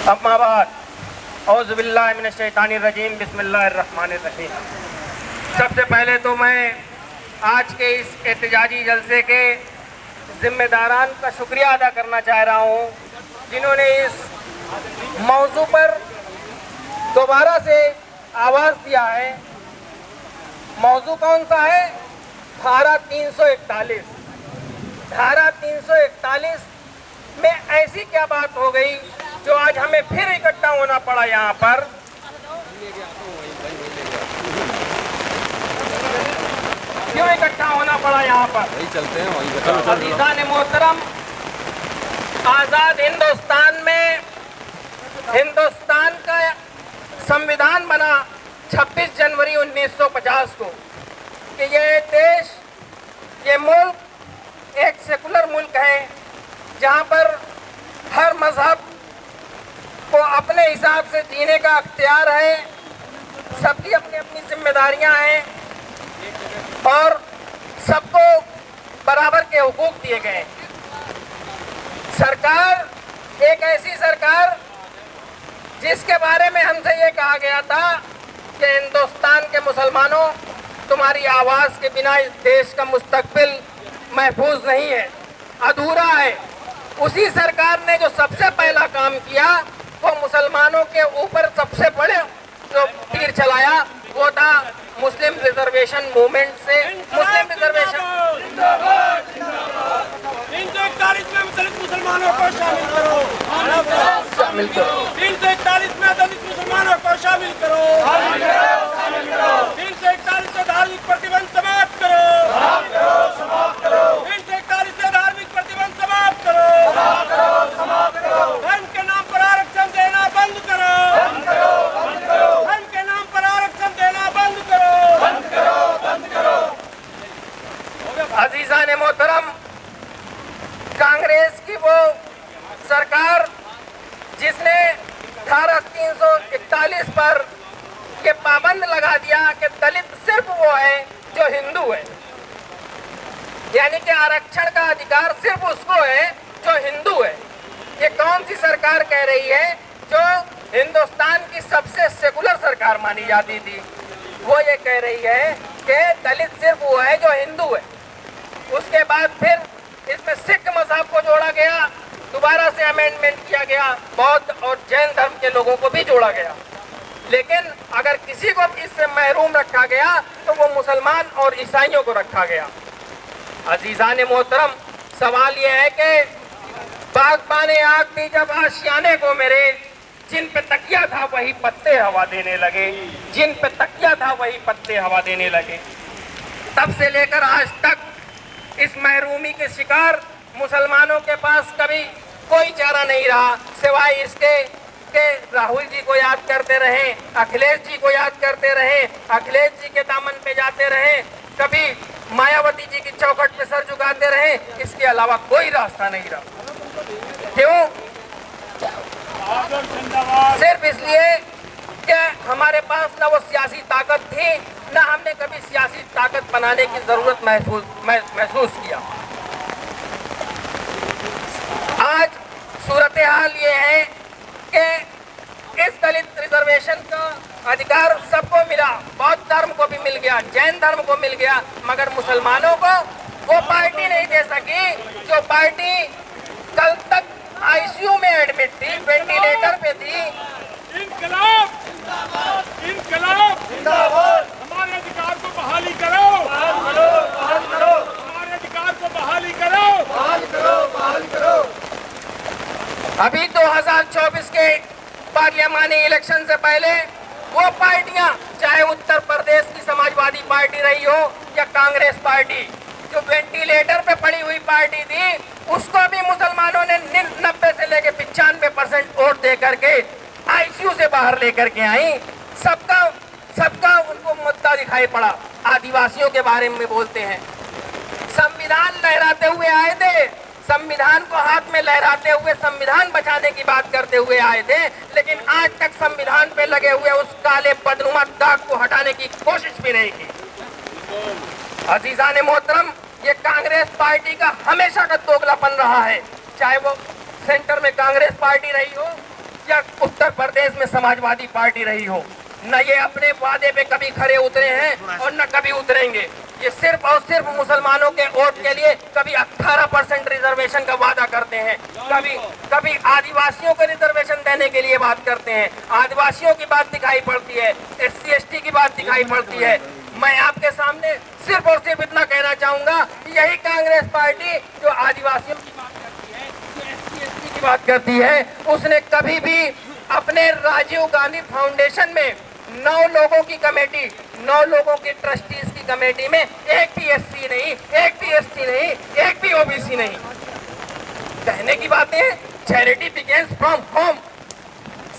अम्माबाद औज़ुबिल्लाहि मिनश्शैतानिर्रजीम बिस्मिल्लाहिर्रहमानिर्रहीम। सबसे पहले तो मैं आज के इस एहतजाजी जलसे के जिम्मेदारान का शुक्रिया अदा करना चाह रहा हूँ, जिन्होंने इस मौजू पर दोबारा से आवाज़ दिया है। मौजू कौन सा है? धारा 341। धारा 341 में ऐसी क्या बात हो गई जो आज हमें फिर इकट्ठा होना पड़ा यहाँ पर? क्यों इकट्ठा होना पड़ा यहाँ पर? वही चलते हैं, वही अज़ीज़ान मोहतरम, आज़ाद हिंदुस्तान में हिंदुस्तान का संविधान बना 26 जनवरी 1950 को कि ये देश, ये मुल्क एक सेकुलर मुल्क है जहाँ पर हर मजहब को अपने हिसाब से जीने का अख्तियार है, सबकी अपनी अपनी जिम्मेदारियाँ हैं और सबको बराबर के हुकूक दिए गए। सरकार, एक ऐसी सरकार जिसके बारे में हमसे ये कहा गया था कि हिंदुस्तान के मुसलमानों, तुम्हारी आवाज़ के बिना इस देश का मुस्तकबिल महफूज नहीं है, अधूरा है। उसी सरकार ने जो सबसे पहला काम किया वो मुसलमानों के ऊपर सबसे बड़े जो तीर चलाया वो था मुस्लिम रिजर्वेशन मूवमेंट से। मुस्लिम रिजर्वेशन 341 में दलित मुसलमानों को शामिल करो, 341 में दलित मुसलमानों को शामिल करो, 341 से धार्मिक प्रतिबंध समाप्त करो, 341 से धार्मिक प्रतिबंध समाप्त करो, धर्म के नाम पर आरक्षण देना बंद करो, धर्म के नाम पर आरक्षण देना बंद करो। अज़ीज़ान मोहतरम, कांग्रेस की वो सरकार जिसने धारा 341 पर के पाबंद लगा दिया कि दलित सिर्फ वो है जो हिंदू है, यानी कि आरक्षण का अधिकार सिर्फ उसको है जो हिंदू है। ये कौन सी सरकार कह रही है जो हिंदुस्तान की सबसे सेकुलर सरकार मानी जाती थी? वो ये कह रही है कि दलित सिर्फ वो है जो हिंदू है। उसके बाद फिर इसमें सिख मजहब को जोड़ा गया, दोबारा से अमेंडमेंट किया गया, बौद्ध और जैन धर्म के लोगों को भी जोड़ा गया। लेकिन अगर किसी को इससे महरूम रखा गया तो वो मुसलमान और ईसाइयों को रखा गया। अजीज़ान मोहतरम, सवाल ये है कि बागबाने आग थी जब आशियाने को मेरे, जिन पे तकिया था वही पत्ते हवा देने लगे, जिन पे तकिया था वही पत्ते हवा देने लगे। तब से लेकर आज तक इस महरूमी के शिकार मुसलमानों के पास कभी कोई चारा नहीं रहा सिवाय इसके कि राहुल जी को याद करते रहें, अखिलेश जी को याद करते रहें, अखिलेश जी के दामन पे जाते रहें, कभी मायावती जी की चौखट पे सर झुकाते रहें। इसके अलावा कोई रास्ता नहीं रहा। क्यों? सिर्फ इसलिए कि हमारे पास ना वो सियासी ताकत थी, ना हमने कभी सियासी ताकत बनाने की जरूरत महसूस किया। आज सूरत हाल ये है कि इस दलित रिजर्वेशन का अधिकार सबको मिला, बौद्ध धर्म को भी मिल गया, जैन धर्म को मिल गया, मगर मुसलमानों को वो पार्टी नहीं दे सकी जो पार्टी कल तक आईसीयू में एडमिट थी, वेंटिलेटर पे थी। इनकलाब इनकलाब जिंदाबाद, हमारे अधिकार को बहाली करो, हमारे अधिकार को बहाली करो। अभी 2024 के पार्लियामानी इलेक्शन से पहले वो पार्टियां, चाहे उत्तर प्रदेश की समाजवादी पार्टी रही हो या कांग्रेस पार्टी, जो वेंटिलेटर पे पड़ी हुई पार्टी थी, उसको भी मुसलमानों ने 90 से लेकर 95% वोट दे करके आईसीयू से बाहर लेकर के आई। सबका उनको मुद्दा दिखाई पड़ा। आदिवासियों के बारे में बोलते हैं, संविधान लहराते हुए आए थे, संविधान को हाथ में लहराते हुए संविधान बचाने की बात करते हुए आए थे, लेकिन आज तक संविधान पे लगे हुए उस काले बदनुमा दाग को हटाने की कोशिश भी नहीं की। अजीज़ान मोहतरम, ये कांग्रेस पार्टी का हमेशा का दोगलापन रहा है, चाहे वो सेंटर में कांग्रेस पार्टी रही हो या उत्तर प्रदेश में समाजवादी पार्टी रही हो। न ये अपने वादे पे कभी खरे उतरे हैं और न कभी उतरेंगे। ये सिर्फ और सिर्फ मुसलमानों के वोट के लिए कभी 18% रिजर्वेशन का वादा करते हैं, कभी आदिवासियों को रिजर्वेशन देने के लिए बात करते हैं। आदिवासियों की बात दिखाई पड़ती है, SC ST की बात दिखाई पड़ती है। मैं आपके सामने सिर्फ और सिर्फ इतना कहना चाहूंगा, यही कांग्रेस पार्टी जो आदिवासियों की बात करती है, जो SC ST की बात करती है, उसने कभी भी अपने राजीव गांधी फाउंडेशन में 9 लोगों की कमेटी, 9 लोगों की ट्रस्टीज की कमेटी में एक भी SC नहीं, एक भी ST नहीं, एक भी OBC नहीं। कहने की बातें हैं, चैरिटी बिगिंस फ्रॉम होम।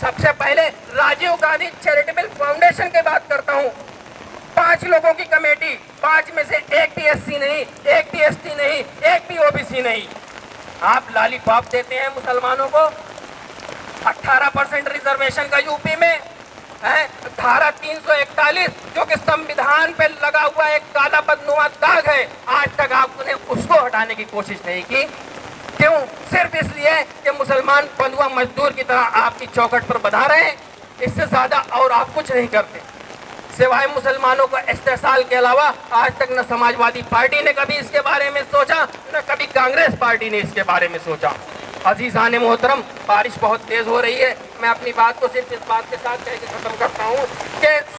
सबसे पहले राजीव गांधी चैरिटेबल फाउंडेशन की बात करता हूँ। 5 लोगों की कमेटी, 5 में से एक भी SC नहीं, एक भी ST नहीं, एक भी OBC नहीं। आप लॉलीपॉप देते हैं मुसलमानों को। 18% रिजर्वेशन का यूपी में है। धारा 341 जो कि संविधान पे लगा हुआ एक काला बदनुमा दाग है, आज तक आपने उसको हटाने की कोशिश नहीं की। क्यों? सिर्फ इसलिए कि मुसलमान बंधुआ मजदूर की तरह आपकी चौखट पर बधा रहे हैं। इससे ज्यादा और आप कुछ नहीं करते सिवाय मुसलमानों को इस्तेसाल के अलावा। आज तक न समाजवादी पार्टी ने कभी इसके बारे में सोचा, न कभी कांग्रेस पार्टी ने इसके बारे में सोचा। अजीज़ान मोहतरम, बारिश बहुत तेज हो रही है। मैं अपनी बात को सिर्फ इस बात के साथ कह के खत्म करता हूँ कि